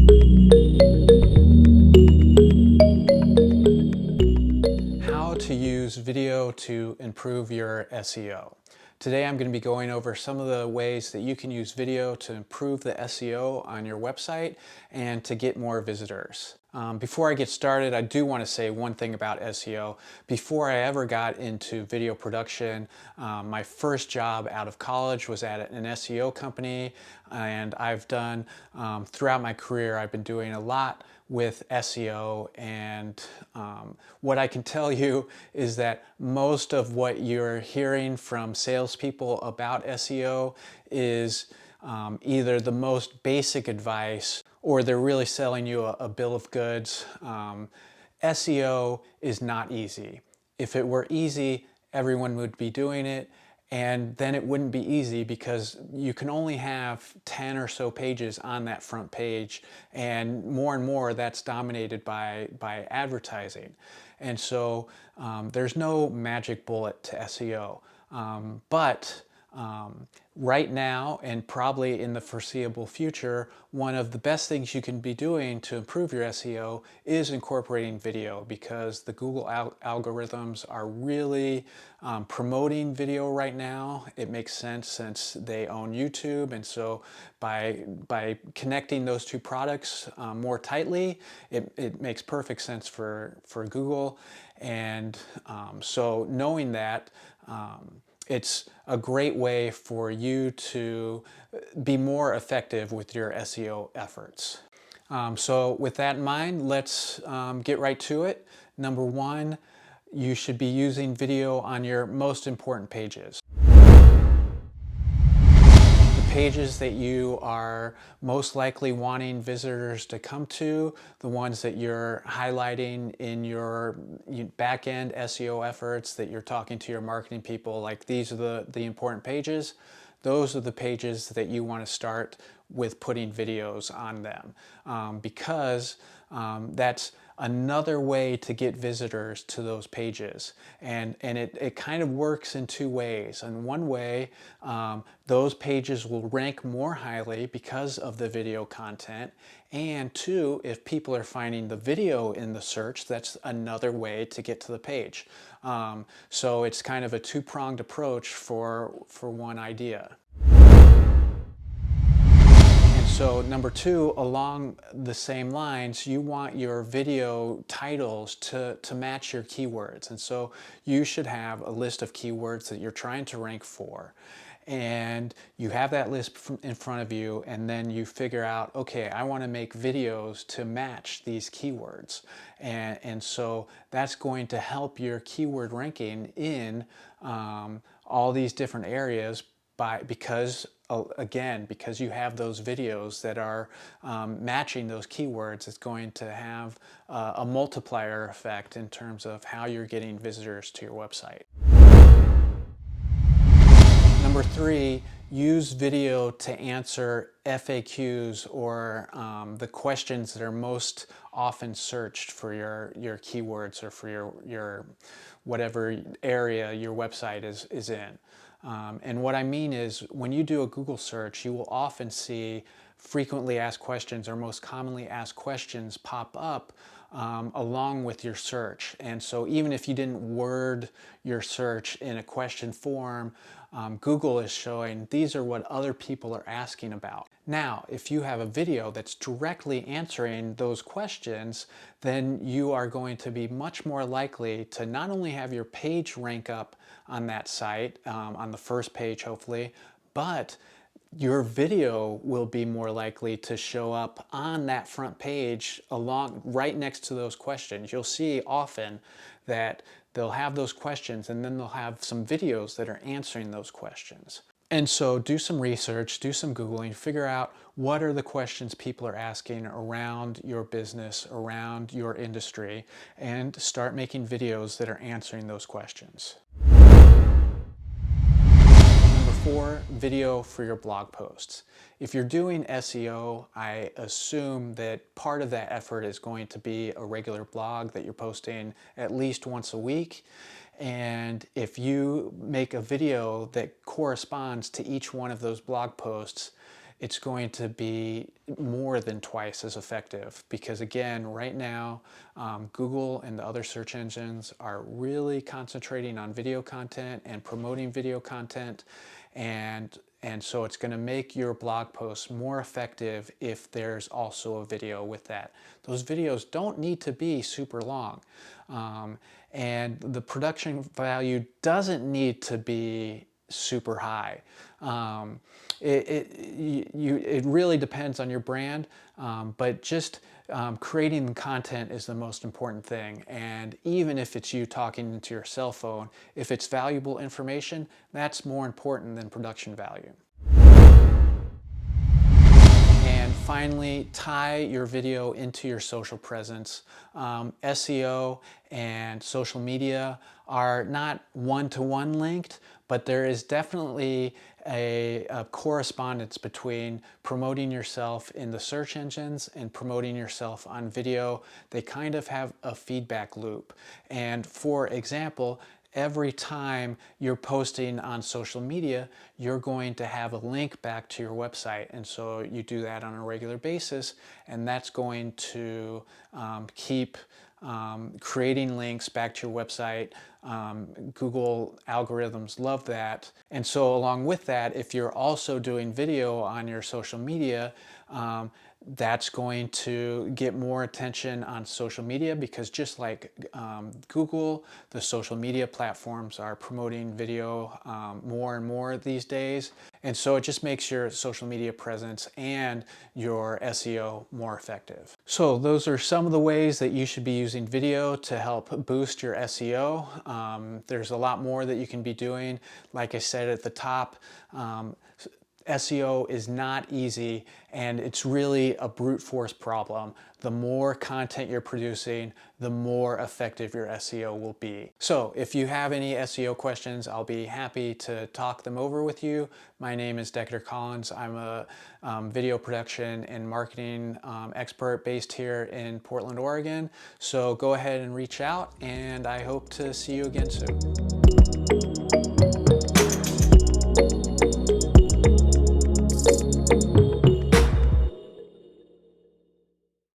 How to use video to improve your SEO. Today I'm going to be going over some of the ways that you can use video to improve the SEO on your website and to get more visitors. Before I get started, I do want to say one thing about SEO. Before I ever got into video production, my first job out of college was at an SEO company, and I've done, throughout my career, I've been doing a lot with SEO, and what I can tell you is that most of what you're hearing from salespeople about SEO is either the most basic advice or they're really selling you a bill of goods. SEO is not easy. If it were easy, everyone would be doing it, and then it wouldn't be easy because you can only have 10 or so pages on that front page, and more that's dominated by advertising. And so there's no magic bullet to SEO. But right now, and probably in the foreseeable future, one of the best things you can be doing to improve your SEO is incorporating video, because the Google algorithms are really promoting video right now. It makes sense since they own YouTube, and so by connecting those two products more tightly, it makes perfect sense for Google. And so knowing that, it's a great way for you to be more effective with your SEO efforts. So with that in mind, let's get right to it. Number one, you should be using video on your most important pages. Pages that you are most likely wanting visitors to come to, the ones that you're highlighting in your back-end SEO efforts, that you're talking to your marketing people, like these are the important pages. Those are the pages that you want to start with putting videos on them, because that's another way to get visitors to those pages. And it kind of works in two ways. In one way, those pages will rank more highly because of the video content. And two, if people are finding the video in the search, that's another way to get to the page. So it's kind of a two-pronged approach for one idea. So number two, along the same lines, you want your video titles to match your keywords. And so you should have a list of keywords that you're trying to rank for. And you have that list in front of you, and then you figure out, okay, I want to make videos to match these keywords. And so that's going to help your keyword ranking in all these different areas because you have those videos that are matching those keywords. It's going to have a multiplier effect in terms of how you're getting visitors to your website. Number three, use video to answer FAQs, or the questions that are most often searched for your keywords, or for your whatever area your website is in. And what I mean is, when you do a Google search, you will often see frequently asked questions, or most commonly asked questions, pop up along with your search. And so even if you didn't word your search in a question form, Google is showing these are what other people are asking about. Now, if you have a video that's directly answering those questions, then you are going to be much more likely to not only have your page rank up on that site, on the first page hopefully, but your video will be more likely to show up on that front page right next to those questions. You'll see often that they'll have those questions, and then they'll have some videos that are answering those questions. And so do some research, do some Googling, figure out what are the questions people are asking around your business, around your industry, and start making videos that are answering those questions. Number four, video for your blog posts. If you're doing SEO, I assume that part of that effort is going to be a regular blog that you're posting at least once a week. And if you make a video that corresponds to each one of those blog posts, it's going to be more than twice as effective, because again, right now, Google and the other search engines are really concentrating on video content and promoting video content, and so it's going to make your blog posts more effective if there's also a video with that. Those videos don't need to be super long, and the production value doesn't need to be super high. It really depends on your brand, but just creating the content is the most important thing. And even if it's you talking into your cell phone, if it's valuable information, that's more important than production value. And finally, tie your video into your social presence. SEO and social media are not one-to-one linked, but there is definitely a correspondence between promoting yourself in the search engines and promoting yourself on video. They kind of have a feedback loop. And for example, every time you're posting on social media, you're going to have a link back to your website. And so you do that on a regular basis, and that's going to keep creating links back to your website. Google algorithms love that. And so along with that, if you're also doing video on your social media, that's going to get more attention on social media, because just like Google, the social media platforms are promoting video more and more these days. And so it just makes your social media presence and your SEO more effective. So those are some of the ways that you should be using video to help boost your SEO. There's a lot more that you can be doing. Like I said at the top, SEO is not easy, and it's really a brute force problem. The more content you're producing, the more effective your SEO will be. So if you have any SEO questions, I'll be happy to talk them over with you. My name is Decatur Collins. I'm a video production and marketing expert based here in Portland, Oregon. So go ahead and reach out, and I hope to see you again soon.